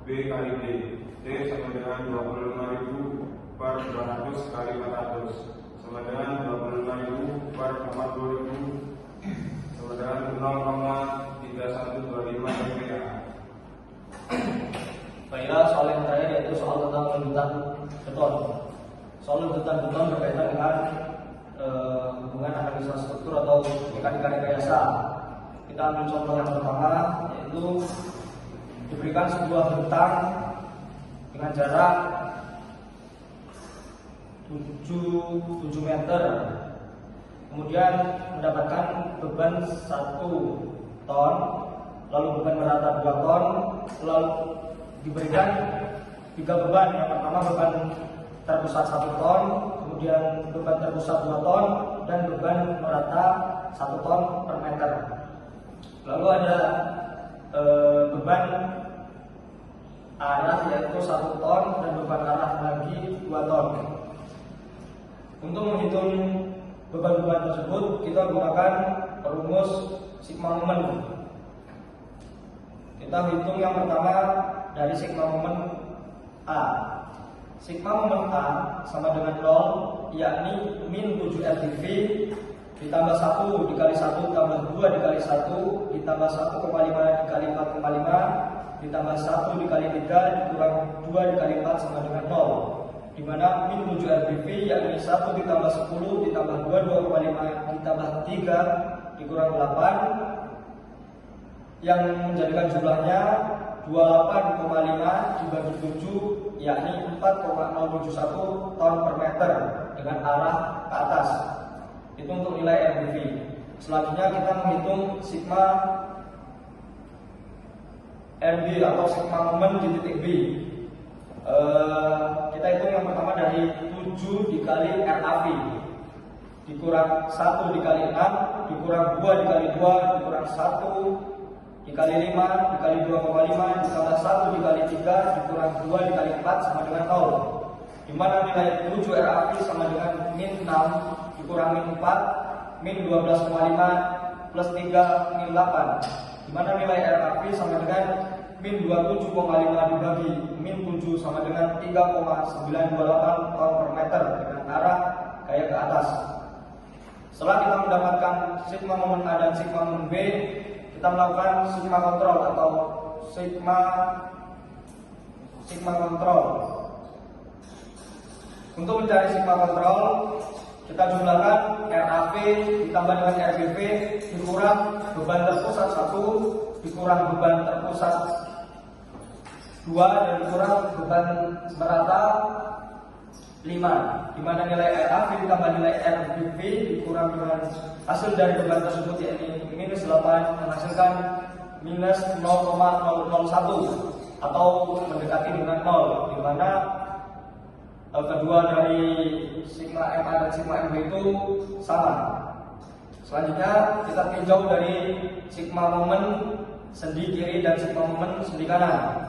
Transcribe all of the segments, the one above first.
B kali D. D sama dengan 25.000 per 200 kali 400 sama dengan 25.000 per 40.000 sama dengan 0,3125 MPa. Baiklah, soal yang terakhir yaitu soal tentang lendutan beton. Soal lendutan beton berkaitan dengan hubungan analisa struktur atau mekanika rekayasa. Kita ambil contoh yang pertama, yaitu diberikan sebuah bentang dengan jarak 7 meter, kemudian mendapatkan beban 1 ton, lalu beban merata 2 ton, lalu diberikan 3 beban. Yang pertama beban terpusat 1 ton, kemudian beban terpusat 2 ton, dan beban merata 1 ton per meter. Lalu ada beban arah yaitu 1 ton dan beban arah lagi 2 ton. Untuk menghitung beban-beban tersebut, kita gunakan rumus sigma momen. Kita hitung yang pertama dari sigma momen A. Sigma momen A sama dengan 0, yakni min 7 RTV ditambah 1 dikali 1 tambah 2 dikali 1 ditambah 1,5 dikali 4,5 ditambah 1 dikali 3 dikurang 2 dikali 4 sama dengan 0. Di mana min 7 RTV yakni 1 ditambah 10 ditambah 2 2,5 ditambah 3 dikurang 8 yang menjadikan jumlahnya 28,5 dibagi 7 yakni 4,071 ton per meter dengan arah ke atas. Itu untuk nilai RTV. Selanjutnya kita menghitung sigma RB atau sigma momen di titik B. Kita hitung yang pertama dari 7 dikali RAV dikurang 1 dikali 6 dikurang 2 dikali 2 dikurang 1 dikali 5 dikali 2,5 ditambah 1 dikali 3 dikurang 2 dikali 4 sama dengan 0. Dimana nilai 7 RAV sama dengan min 6 dikurang min 4 min 12,5 plus 3 min 8. Dimana nilai RAV sama dengan min 27,5 dibagi min 7 sama dengan 3,928 ton per meter dengan arah gaya ke atas. Setelah kita mendapatkan sigma momen A dan sigma momen B, kita melakukan sigma kontrol atau sigma kontrol. Untuk mencari sigma kontrol, kita jumlahkan RAV ditambah dengan RBV dikurang beban terpusat 1 dikurang beban terpusat 2 dan dikurang beban merata 5. Di mana nilai RAV ditambah nilai RBV dikurang dengan hasil dari beban tersebut yakni minus 8 menghasilkan minus 0,001 atau mendekati dengan 0, di mana kedua dari sigma MA dan sigma MB itu sama. Selanjutnya kita tinjau dari sigma momen sendi kiri dan sigma momen sendi kanan.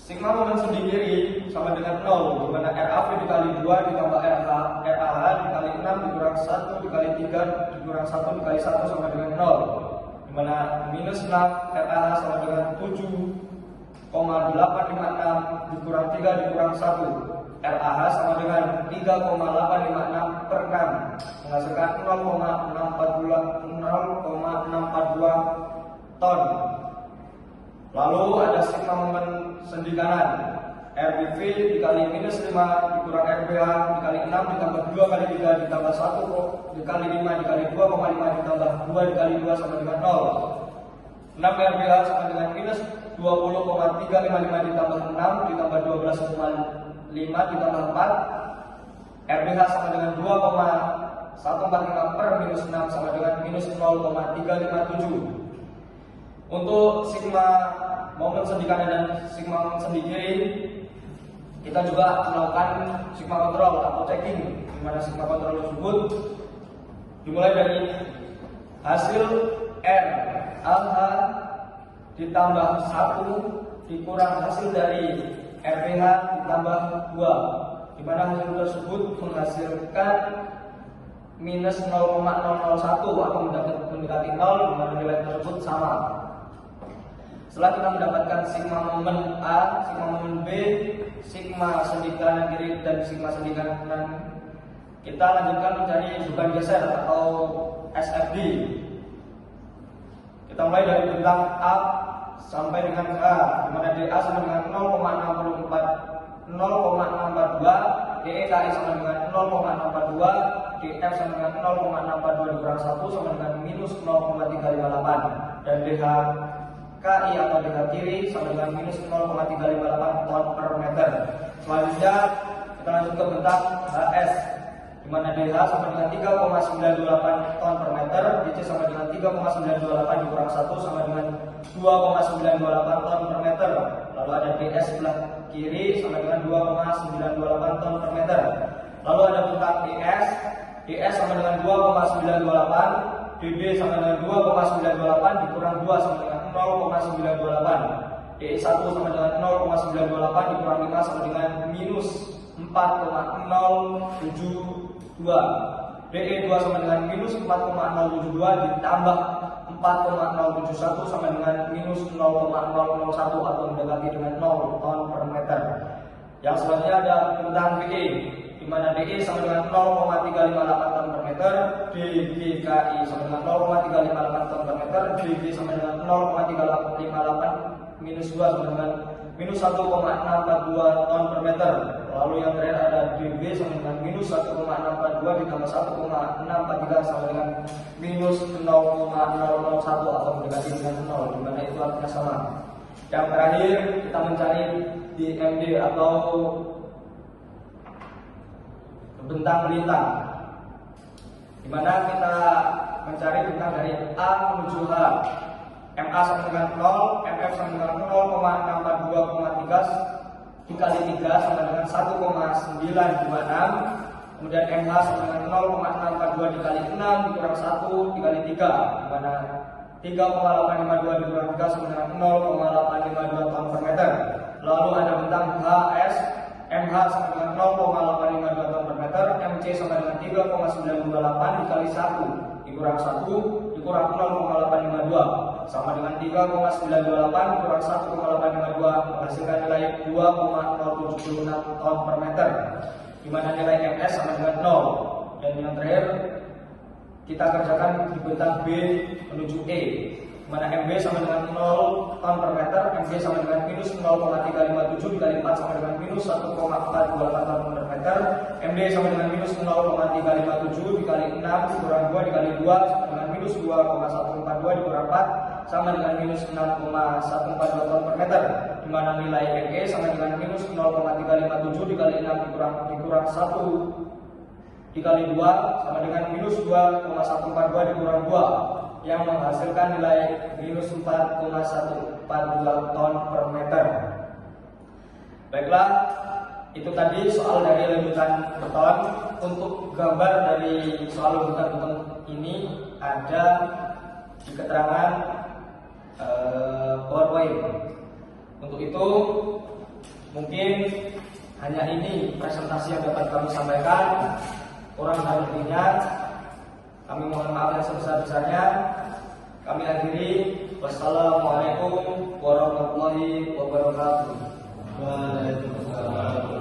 Sigma momen sendi kiri sama dengan 0, di mana RAV dikali 2 ditambah RAH dikali 6 dikurang 1 dikali 3 dikurang 1 dikali 1 sama dengan 0. Di mana minus 6 RAH sama dengan 7,856 dikurang 3 dikurang 1. RAH sama dengan 3,856 per 6 menghasilkan 0,642 ton. Lalu ada sigma momen sendi kanan. RBV dikali minus 5 dikurang RBH dikali 6 ditambah 2 kali 3 ditambah 1 dikali 5 dikali 2,5 ditambah 2 dikali 2 sama dengan 0. 6 RBH sama dengan minus 20,355 ditambah 6 ditambah 12,5 ditambah 4. RBH sama dengan 2,145 per minus 6 sama dengan minus 0,357. Untuk sigma momen sendi kanan dan sigma momen sendi kiri, kita juga melakukan sigma kontrol atau checking, di mana sigma kontrol tersebut dimulai dari hasil R AH ditambah 1 dikurang hasil dari RPH ditambah 2, di mana hasil tersebut menghasilkan minus 0,001 atau mendekati 0, di mana nilai tersebut sama. Setelah kita mendapatkan sigma momen A, sigma momen B, sigma sendi kanan kiri dan sigma sendi kanan, kita lanjutkan mencari beban geser atau SFD. Kita mulai dari bentang A sampai dengan A, di mana DA sama dengan 0,642, DE KI sama dengan 0,642, DF sama dengan 0,642 dikurang 1 sama dengan minus 0,358, dan DH KI atau DH kiri sama dengan minus 0,358 ton per meter. Selanjutnya kita lanjut ke bentang HS, di mana DH sama dengan 3,928 ton per meter, DC sama dengan 3,928 dikurang 1 sama dengan 2,928 ton per meter. Lalu ada DS sebelah kiri sama dengan 2,928 ton per meter. Lalu ada bentang DS sama dengan 2,928, DB sama dengan 2,928 dikurang 2 sama dengan 0,928, DE1 sama dengan 0,928 dikurang 5 sama dengan minus 4,072, DE2 sama dengan minus 4,072 ditambah 4,071 sama dengan minus 0,001 atau mendekati dengan 0 ton per meter. Yang selanjutnya ada bentang DE, di mana DE sama dengan 0,358 ton per meter, DGKI sama dengan 0,358 ton per meter, DG sama dengan 0,358 minus 2 sama dengan minus 1,642 ton per meter. Lalu yang terakhir ada DB sama dengan minus 1,642 ditambah 1,643 sama dengan minus 0,001 atau mendekati dengan 0, di mana itu artinya sama. Yang terakhir kita mencari DMD atau bentang melintang, di mana kita mencari bentang dari A menuju H. MA sama dengan 0, MF sama dengan 0,642,3 dikali 3 sama dengan 1,926. Kemudian MH sama dengan 0,642 dikali 6 dikurang 1 dikali 3, di mana 3,852 dikurang 3 sama dengan 0,852 ton per meter. Lalu ada bentang HS, MH sama dengan 0,852 ton per meter, MC sama dengan 3,928 dikali 1 dikurang 1 dikurang 0,852 sama dengan 3,928 dikurang 1,852 menghasilkan nilai 2,076 ton per meter, di mana nilai MS sama dengan 0. Dan yang terakhir kita kerjakan di bentang B menuju E, di mana MB sama dengan 0 ton per meter, MB sama dengan minus 0,357 dikali 4 sama dengan minus 1,428 ton per meter, MD sama dengan minus 0,357 dikali 6 dikurang 2 dikali 2 sama dengan minus 2,142 dikurang 4 sama dengan minus 6,142 ton per meter, di mana nilai ME sama dengan minus 0,357 dikali 6 dikurang 1 dikali 2 sama dengan minus 2,142 dikurang 2 yang menghasilkan nilai minus 4,142 ton per meter. Baiklah, itu tadi soal dari lanjutan beton. Untuk gambar dari soal lanjutan beton ini ada di keterangan PowerPoint. Untuk itu mungkin hanya ini presentasi yang dapat kami sampaikan. Kurang dan lebihnya kami mohon maaf yang sebesar-besarnya. Kami akhiri. Wassalamualaikum warahmatullahi wabarakatuh. Waalaikumsalam.